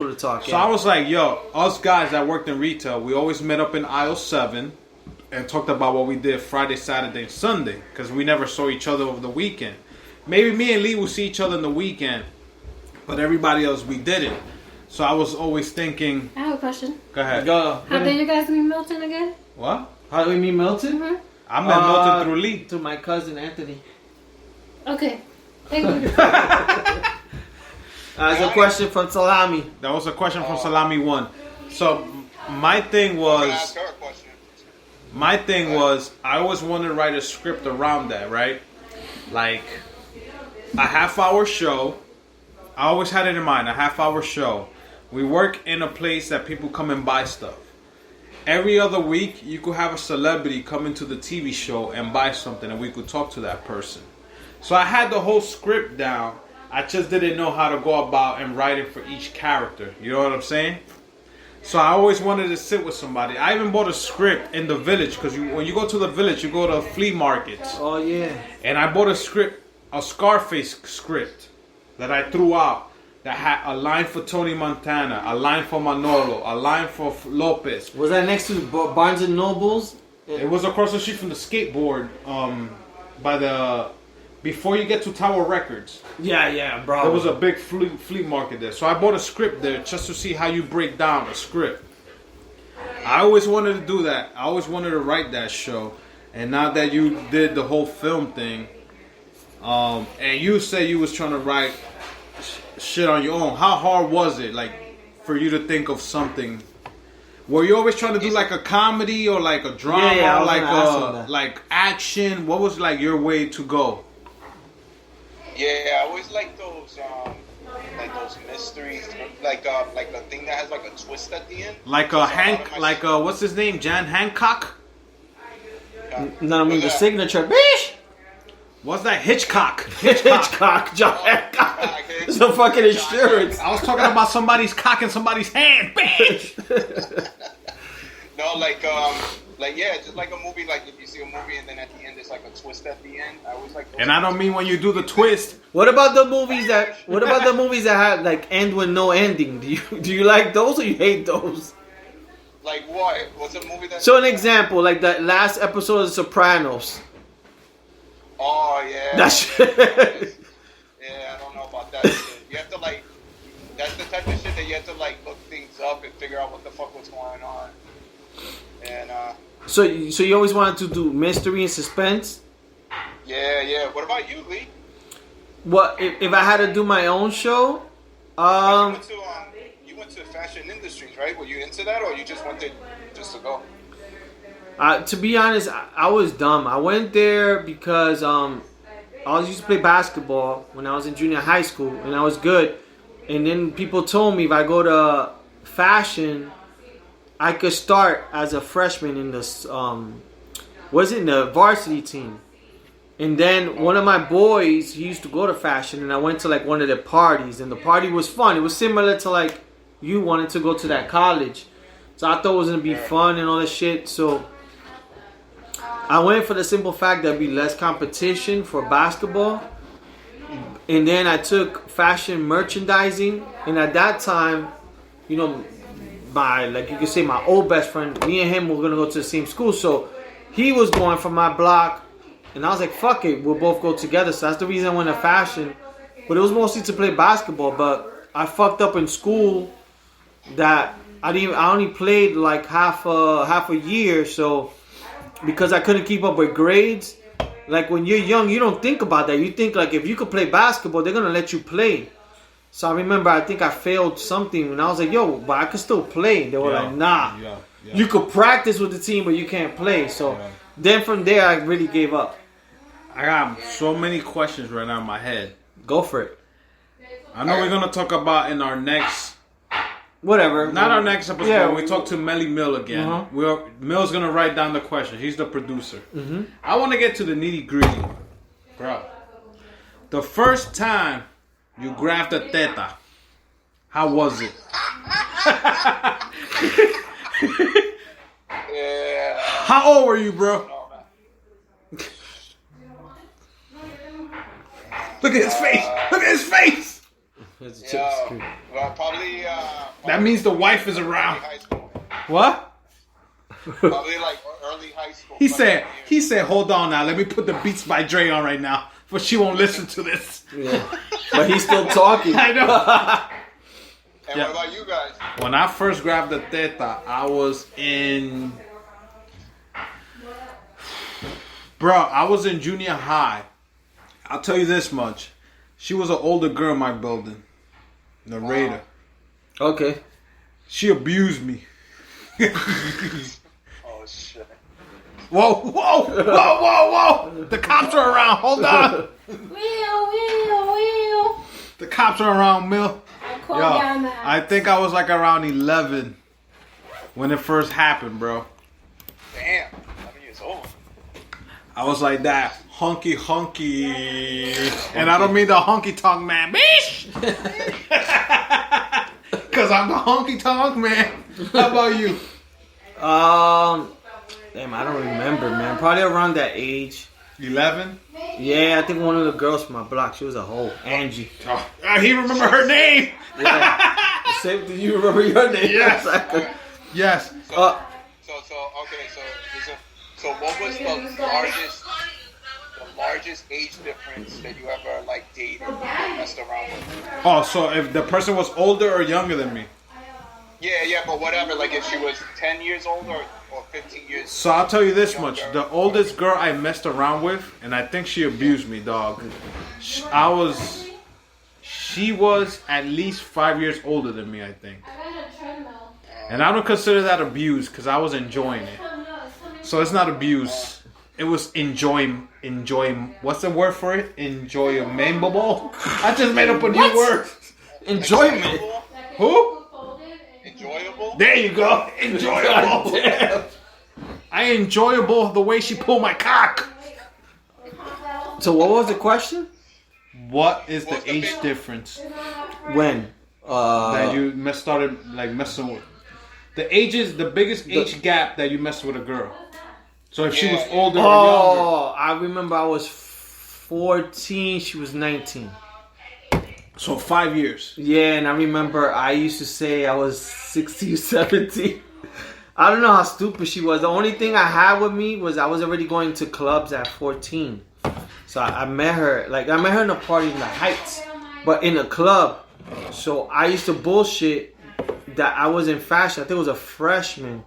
able to talk. So I was like, yo, us guys that worked in retail, we always met up in aisle 7 and talked about what we did Friday, Saturday, and Sunday because we never saw each other over the weekend. Maybe me and Lee will see each other in the weekend, but everybody else we didn't. So I was always thinking. I have a question. Go ahead. How did you guys meet Milton again? What? How did we meet Milton? Mm-hmm. I met Milton through Lee. Through my cousin Anthony. Okay. Thank you. That's a question from Salami. That was a question from Salami 1. So my thing was, I always wanted to write a script around that, right? Like a half-hour show. I always had it in mind, a half-hour show. We work in a place that people come and buy stuff. Every other week, you could have a celebrity come into the TV show and buy something, and we could talk to that person. So I had the whole script down. I just didn't know how to go about and write it for each character. You know what I'm saying? So I always wanted to sit with somebody. I even bought a script in the village, because when you go to the village, you go to flea markets. Oh, yeah. And I bought a script, a Scarface script that I threw out. That had a line for Tony Montana, a line for Manolo, a line for Lopez. Was that next to Barnes and Nobles? It was across the street from the skateboard, before you get to Tower Records. Yeah, bro. There was a big flea market there. So I bought a script there just to see how you break down a script. I always wanted to do that. I always wanted to write that show. And now that you did the whole film thing, and you said you was trying to write shit on your own, how hard was it, like, for you to think of something? Were you always trying to do like a comedy or like a drama, or like action? What was like your way to go? Yeah, I always like those mysteries, like a thing that has like a twist at the end. Like what's his name, Jan Hancock? No, I mean the signature, bitch. What's that? Hitchcock, John Hancock. It's a fucking insurance. I was talking about somebody's cock in somebody's hand, bitch. No, yeah, just like a movie. Like if you see a movie and then at the end there's like a twist at the end. I always like. And I don't mean when you do the twist. What about the movies that have like end with no ending? Do you like those or you hate those? Like what? What's a movie that? So an example, like the last episode of The Sopranos. Oh yeah. That shit. Yeah, I don't know about that shit. You have to like. That's the type of shit that you have to like look things up and figure out what the fuck was going on. And So you always wanted to do mystery and suspense? Yeah. What about you, Lee? What if I had to do my own show? You went to fashion industries, right? Were you into that, or you just went there just to go? To be honest, I was dumb. I went there because I used to play basketball when I was in junior high school, and I was good. And then people told me if I go to fashion, I could start as a freshman in the the varsity team. And then one of my boys, he used to go to fashion, and I went to like one of their parties, and the party was fun. It was similar to like you wanted to go to that college. So I thought it was gonna be fun and all that shit. So I went for the simple fact there'd be less competition for basketball. And then I took fashion merchandising, and at that time, you know, my old best friend, me and him were gonna go to the same school, so he was going from my block, and I was like, fuck it, we'll both go together. So that's the reason I went to fashion, but it was mostly to play basketball. But I fucked up in school that I only played like half a year, so because I couldn't keep up with grades. Like when you're young, you don't think about that. You think like if you could play basketball, they're gonna let you play. So I remember I think I failed something, and I was like, yo, but I could still play. They were like, nah, you could practice with the team, but you can't play. So then from there, I really gave up. I got so many questions right now in my head. Go for it. I know we're gonna talk about in our next. Whatever. Not our next episode. Yeah, we talk to Melly Mill again. Mill's gonna write down the question. He's the producer. Mm-hmm. I want to get to the nitty gritty, bro. The first time you grabbed a teta, how was it? Yeah. How old were you, bro? Look at his face. Look at his face. It's a chick Yeah, scream. well, probably. That means the wife is around. High school. What? Probably like early high school. He said, hold on now. Let me put the Beats by Dre on right now. But she won't listen to this. Yeah. But he's still talking. I know. And Yeah. what about you guys? When I first grabbed the teta, I was in... Bro, I was in junior high. I'll tell you this much. She was an older girl in my building. The Raider. Okay. She abused me. Oh shit. Whoa, whoa, whoa, whoa, whoa. The cops are around. Hold on. Wheel. The cops are around, Mill. I called down the I think I was like around 11 when it first happened, bro. Damn. 11 years old. I was like that hunky. And I don't mean the honky tonk man, bitch. Cause I'm the honky tonk man. How about you? Damn, I don't remember, man. Probably around that age. 11? Yeah, I think one of the girls from my block, she was a hoe. Angie. Oh, he remember her name. Yeah. Same, do you remember your name? Yes. Okay. Yes. So what was the largest age difference that you ever like dated or messed around with? Oh, so if the person was older or younger than me? Yeah, but whatever. Like if she was 10 years older or 15 years. So I'll tell you this much: the oldest girl I messed around with, and I think she abused me, dog. She was at least 5 years older than me, I think. And I don't consider that abuse because I was enjoying it. So it's not abuse. It was enjoy. What's the word for it? Enjoyable. I just made up a new word. Enjoyment. Who? Enjoyable. There you go. Enjoyable. Damn. I enjoyable the way she pulled my cock. So what was the question? What is the What's the age big- difference When? that you started like messing with? The biggest age gap that you messed with a girl. So if she was older or younger. Oh, I remember I was 14, she was 19. So 5 years. Yeah, and I remember I used to say I was 16, 17. I don't know how stupid she was. The only thing I had with me was I was already going to clubs at 14. So I met her, in a party in the Heights, but in a club. So I used to bullshit that I was in fashion. I think it was a freshman.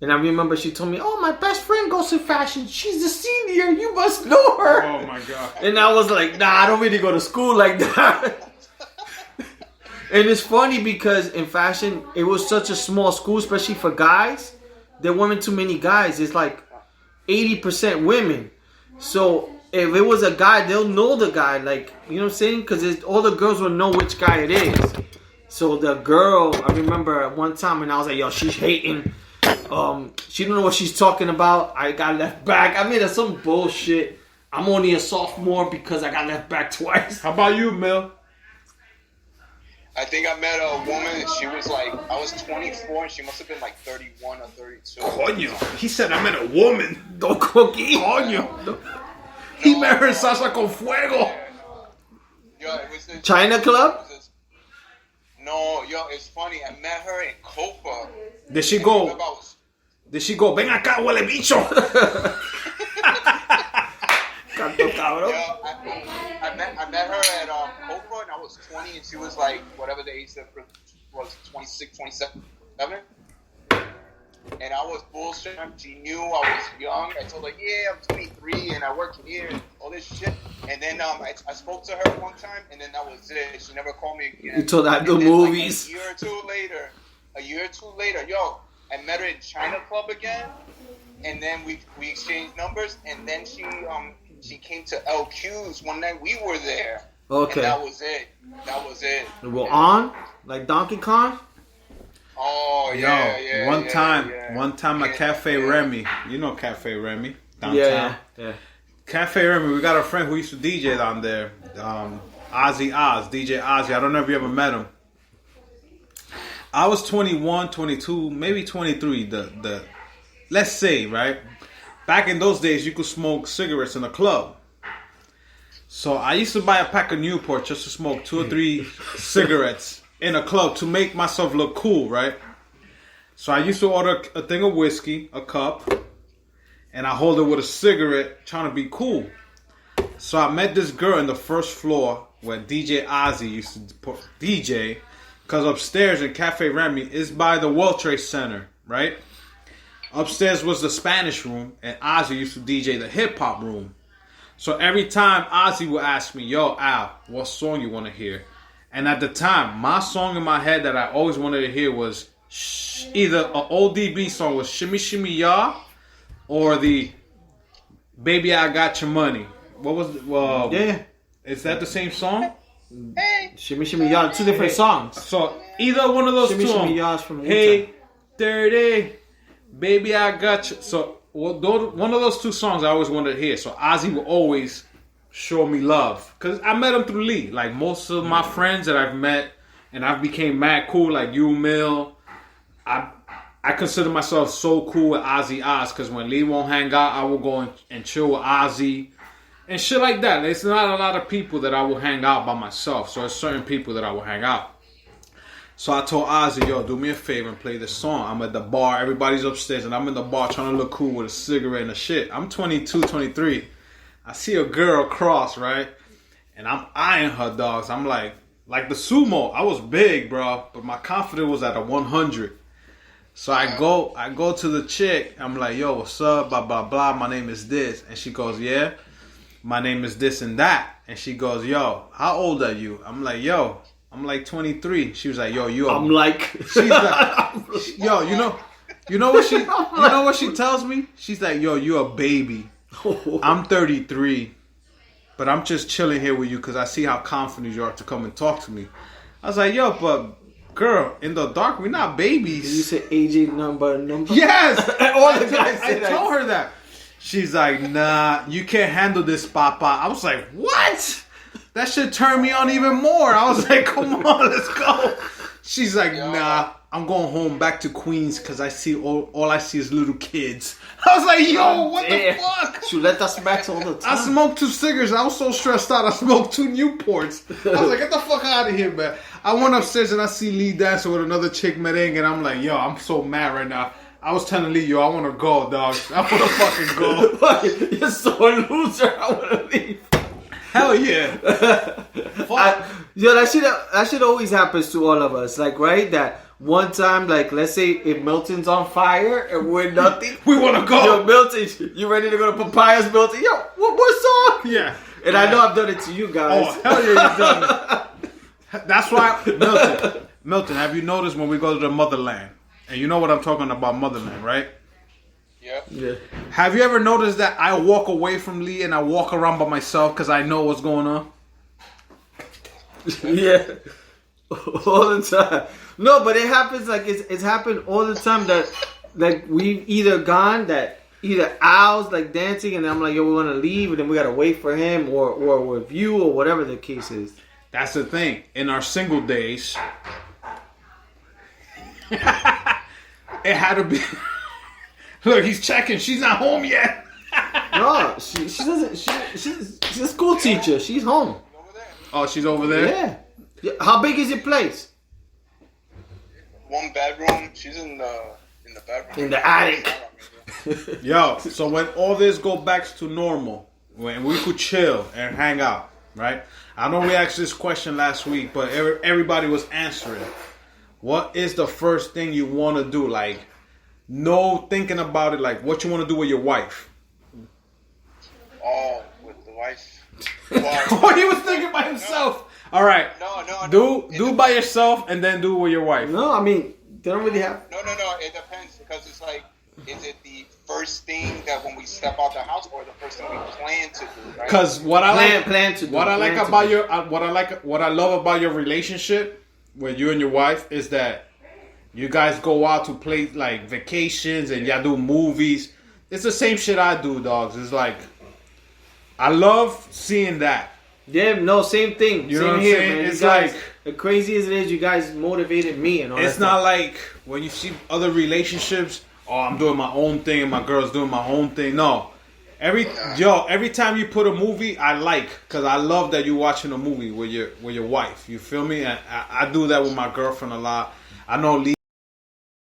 And I remember she told me, oh, my best friend goes to fashion. She's a senior. You must know her. Oh my god. And I was like, nah, I don't really go to school like that. And it's funny because in fashion, it was such a small school, especially for guys. There weren't too many guys. It's like 80% women. So if it was a guy, they'll know the guy. Like, you know what I'm saying? Because all the girls will know which guy it is. So the girl, I remember at one time, and I was like, yo, she's hating. She don't know what she's talking about. I got left back. I made her some bullshit. I'm only a sophomore because I got left back twice. How about you, Mel? I think I met a woman. She was like, I was 24, and she must have been like 31 or 32. Coño. He said I met a woman. Don't cookie. Coño. He met her in Salsa con Fuego. Yo, it was this, China Club? it was this- no, yo, it's funny. I met her in Copa. Did she I go? remember I was- Did she go? Ven acá, huele bicho. Canto cabrón. Yo, I met her at Copa, and I was 20, and she was like, whatever the age difference was, 26, 27. And I was bullshitting. She knew I was young. I told her, yeah, I'm 23, and I work here, and all this shit. And then I spoke to her one time, and then that was it. She never called me again. You told her the And then, movies. Like, a year or two later, yo, I met her in China Club again, and then we exchanged numbers, and then she came to LQ's one night. We were there. Okay. And that was it. We're on? Like Donkey Kong? Oh, Yo, yeah. one time at Yeah, Cafe yeah. Remy. You know Cafe Remy downtown. Yeah. Cafe Remy. We got a friend who used to DJ down there. Ozzy Oz, DJ Ozzy. I don't know if you ever met him. I was 21, 22, maybe 23. The let's say, right? Back in those days, you could smoke cigarettes in a club. So I used to buy a pack of Newport just to smoke 2 or 3 cigarettes in a club to make myself look cool, right? So I used to order a thing of whiskey, a cup, and I hold it with a cigarette trying to be cool. So I met this girl in the first floor where DJ Ozzy used to DJ, because upstairs in Cafe Remy is by the World Trade Center, right? Upstairs was the Spanish room, and Ozzy used to DJ the hip hop room. So every time Ozzy would ask me, yo, Al, what song you want to hear? And at the time, my song in my head that I always wanted to hear was either an old DB song was Shimmy Shimmy Ya or the Baby I Got Your Money. What was it? Yeah. Is that the same song? Shimmy Shimmy Ya, 2 different songs. So either one of those Shimmy two. Shimmy Ya's from Wu-Tang. Hey, 30, Baby I Got You. So one of those 2 songs I always wanted to hear. So Ozzy will always show me love. Because I met him through Lee. Like most of my friends that I've met and I've became mad cool, like you, Mill. I consider myself so cool with Ozzy Oz because when Lee won't hang out, I will go and chill with Ozzy and shit like that. It's not a lot of people that I will hang out by myself. So there's certain people that I will hang out. So I told Ozzy, yo, do me a favor and play this song. I'm at the bar. Everybody's upstairs and I'm in the bar trying to look cool with a cigarette and a shit. I'm 22, 23. I see a girl cross, right? And I'm eyeing her, dogs. I'm like the sumo. I was big, bro. But my confidence was at a 100. So I go to the chick. I'm like, yo, what's up? Blah, blah, blah. My name is this. And she goes, yeah, my name is this and that. And she goes, yo, how old are you? I'm like, yo, I'm like 23. She was like, yo, you are. I'm like. She's like, yo, you know what she tells me? She's like, yo, you a baby. I'm 33. But I'm just chilling here with you because I see how confident you are to come and talk to me. I was like, yo, but girl, in the dark, we're not babies. You said AJ number. Yes! All the guys I told her that. She's like, nah, you can't handle this, Papa. I was like, what? That shit turned me on even more. I was like, come on, let's go. She's like, nah, I'm going home back to Queens because I see all I see is little kids. I was like, yo, what the fuck? Chuleta smacks all the time. I smoked 2 cigarettes. I was so stressed out. I smoked 2 Newports. I was like, get the fuck out of here, man. I went upstairs and I see Lee dancing with another chick, merengue, and I'm like, yo, I'm so mad right now. I was telling Lee, yo, I want to go, dog. I want to fucking go. You're so a loser. I want to leave. Hell yeah. That shit always happens to all of us. Like, right? That one time, like, let's say if Milton's on fire and we're nothing. We want to go. Yo, Milton, you ready to go to Papayas, Milton? Yo, what more song? Yeah. And I know I've done it to you guys. Oh, hell yeah, you've done it. That's why, Milton, have you noticed when we go to the motherland? And you know what I'm talking about, motherland, right? Yeah. Have you ever noticed that I walk away from Lee and I walk around by myself because I know what's going on? Yeah. All the time. No, but it happens like it's happened all the time that like we've either gone that either Al's like dancing and I'm like, yo, we want to leave and then we got to wait for him or with you or whatever the case is. That's the thing. In our single days, it had to be. Look, he's checking. She's not home yet. No, she doesn't. She's a school teacher. She's home. Oh, she's over there? Yeah. How big is your place? 1 bedroom. She's in the bedroom. In the attic. Yo, so when all this go back to normal, when we could chill and hang out, right? I know we asked this question last week, but everybody was answering. What is the first thing you want to do? Like, no thinking about it, like what you want to do with your wife. Oh, with the wife. Oh, he was thinking by himself. No. All right. No. Do by yourself and then do it with your wife. No, I mean, they don't really have... No. It depends because it's like, is it the first thing that when we step out the house or the first thing we plan to do, right? Because what I love about your relationship with you and your wife is that you guys go out to play like vacations and y'all do movies. It's the same shit I do, dogs. It's like I love seeing that. Yeah, no, same thing. You same know what I'm here, saying? man. It's you guys, like as crazy as it is, you guys motivated me and all that. It's not like when you see other relationships. Oh, I'm doing my own thing and my girl's doing my own thing. No, every time you put a movie, I like, because I love that you're watching a movie with your wife. You feel me? And I do that with my girlfriend a lot. I know Lee